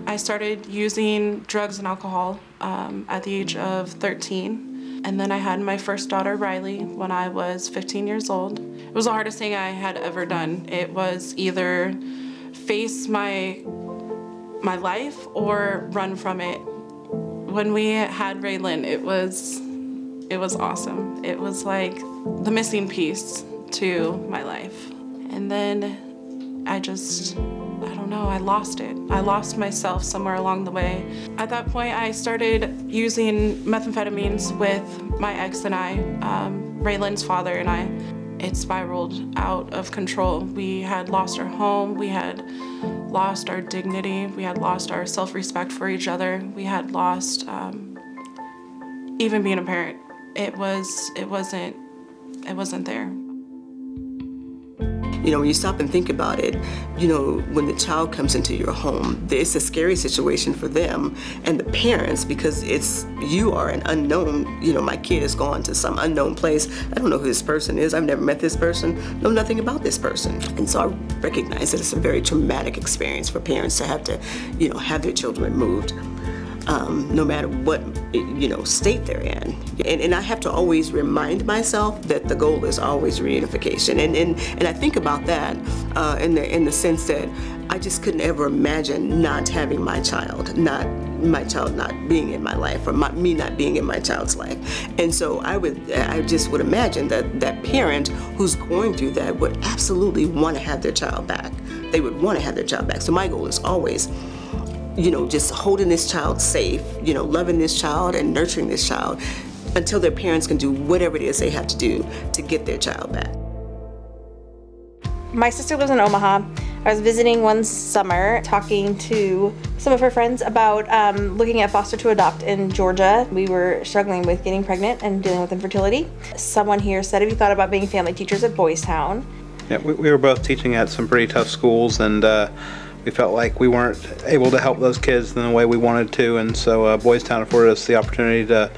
I started using drugs and alcohol at the age of 13. And then I had my first daughter, Riley, when I was 15 years old. It was the hardest thing I had ever done. It was either face my life or run from it. When we had Raylan, it was awesome. It was like the missing piece to my life. And then I don't know, I lost it. I lost myself somewhere along the way. At that point, I started using methamphetamines with my ex and I, Raylan's father and I. It spiraled out of control. We had lost our home, we had lost our dignity, we had lost our self-respect for each other, we had lost even being a parent. It wasn't there. You know, when you stop and think about it, you know, when the child comes into your home, it's a scary situation for them and the parents, because you are an unknown. You know, my kid has gone to some unknown place. I don't know who this person is. I've never met this person, know nothing about this person. And so I recognize that it's a very traumatic experience for parents to have to, you know, have their children removed. No matter what, you know, state they're in. And I have to always remind myself that the goal is always reunification. And I think about that in the sense that I just couldn't ever imagine not having my child not being in my life, or me not being in my child's life. And so I just would imagine that that parent who's going through that would absolutely want to have their child back. They would want to have their child back. So my goal is always, you know, just holding this child safe, you know, loving this child and nurturing this child until their parents can do whatever it is they have to do to get their child back. My sister lives in Omaha. I was visiting one summer talking to some of her friends about looking at foster to adopt in Georgia. We were struggling with getting pregnant and dealing with infertility. Someone here said, have you thought about being family teachers at Boys Town? Yeah, we were both teaching at some pretty tough schools, and we felt like we weren't able to help those kids in the way we wanted to, and so Boys Town afforded us the opportunity to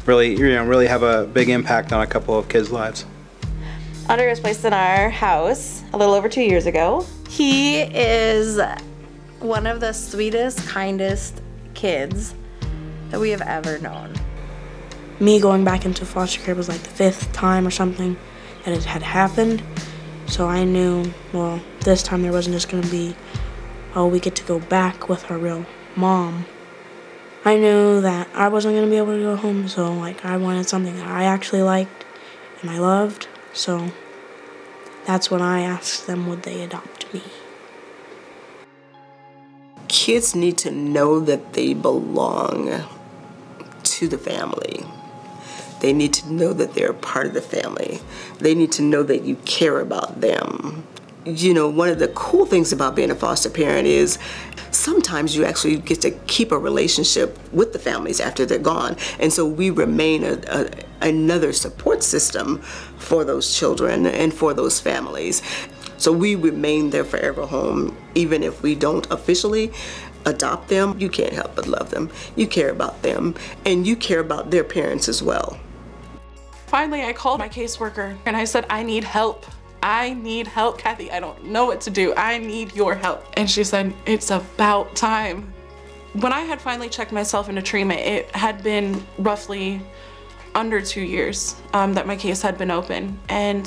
really have a big impact on a couple of kids' lives. Andre was placed in our house a little over 2 years ago. He is one of the sweetest, kindest kids that we have ever known. Me going back into foster care was like the 5th time or something that it had happened. So I knew, well, this time there wasn't just going to be, oh, we get to go back with our real mom. I knew that I wasn't going to be able to go home, so like I wanted something that I actually liked and I loved. So that's when I asked them, would they adopt me? Kids need to know that they belong to the family. They need to know that they're a part of the family. They need to know that you care about them. You know, one of the cool things about being a foster parent is sometimes you actually get to keep a relationship with the families after they're gone. And so we remain another support system for those children and for those families. So we remain their forever home, even if we don't officially adopt them. You can't help but love them. You care about them, and you care about their parents as well. Finally, I called my caseworker and I said, I need help. I need help, Kathy. I don't know what to do. I need your help. And she said, it's about time. When I had finally checked myself into treatment, it had been roughly under 2 years that my case had been open. And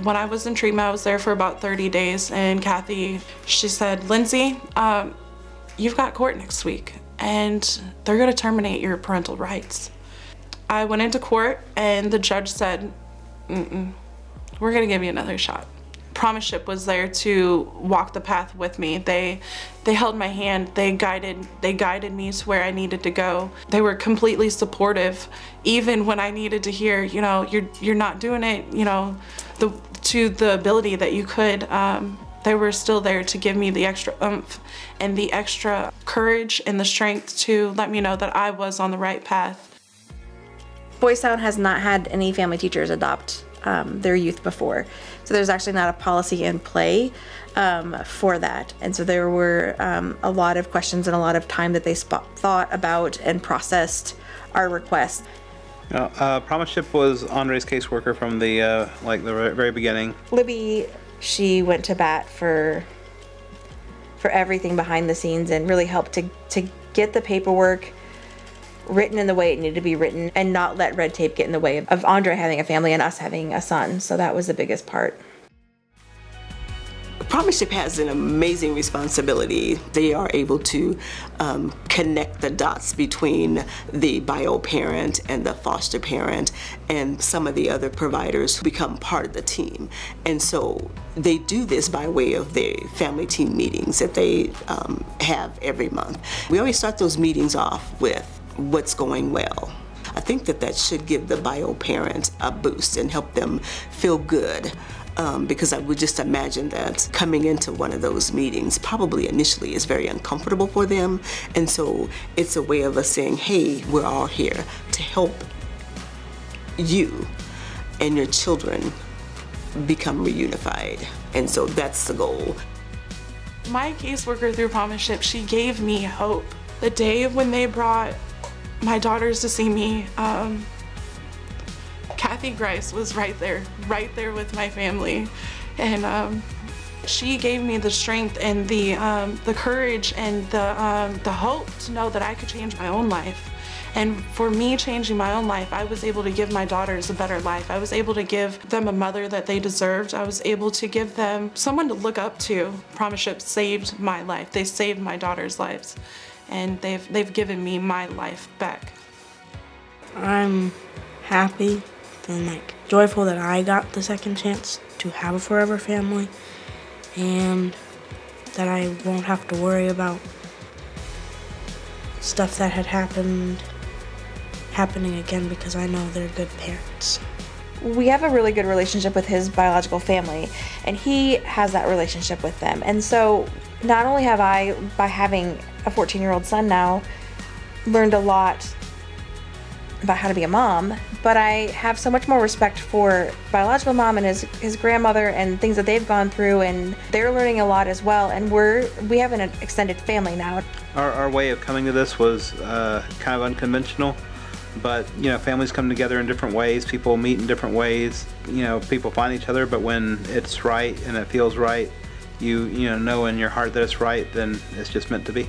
when I was in treatment, I was there for about 30 days. And Kathy, she said, Lindsay, you've got court next week and they're gonna terminate your parental rights. I went into court and the judge said, we're gonna give you another shot. PromiseShip was there to walk the path with me. They held my hand, they guided me to where I needed to go. They were completely supportive, even when I needed to hear, you know, you're not doing it, you know, to the ability that you could. They were still there to give me the extra oomph and the extra courage and the strength to let me know that I was on the right path. Boys Town has not had any family teachers adopt their youth before. So there's actually not a policy in play for that. And so there were a lot of questions and a lot of time that they thought about and processed our request. PromiseShip was Andre's caseworker from the very beginning. Libby, she went to bat for for everything behind the scenes and really helped to get the paperwork written in the way it needed to be written and not let red tape get in the way of Andre having a family and us having a son. So that was the biggest part. PromiseShip has an amazing responsibility. They are able to connect the dots between the bio parent and the foster parent and some of the other providers who become part of the team. And so they do this by way of their family team meetings that they have every month. We always start those meetings off with what's going well. I think that should give the bio parent a boost and help them feel good. Because I would just imagine that coming into one of those meetings probably initially is very uncomfortable for them. And so it's a way of us saying, hey, we're all here to help you and your children become reunified. And so that's the goal. My caseworker through PromiseShip, she gave me hope. The day when they brought my daughters to see me, Kathy Grice was right there with my family, and she gave me the strength and the courage and the hope to know that I could change my own life. And for me changing my own life, I was able to give my daughters a better life. I was able to give them a mother that they deserved. I was able to give them someone to look up to. PromiseShip saved my life. They saved my daughters' lives, and they've given me my life back. I'm happy and joyful that I got the second chance to have a forever family, and that I won't have to worry about stuff that had happening again, because I know they're good parents. We have a really good relationship with his biological family, and he has that relationship with them. And so not only have I, by having a 14-year-old son now, learned a lot about how to be a mom, but I have so much more respect for biological mom and his grandmother and things that they've gone through, and they're learning a lot as well, and we have an extended family now. Our way of coming to this was kind of unconventional, but families come together in different ways, people meet in different ways, people find each other, but when it's right and it feels right, you know in your heart that it's right, then it's just meant to be.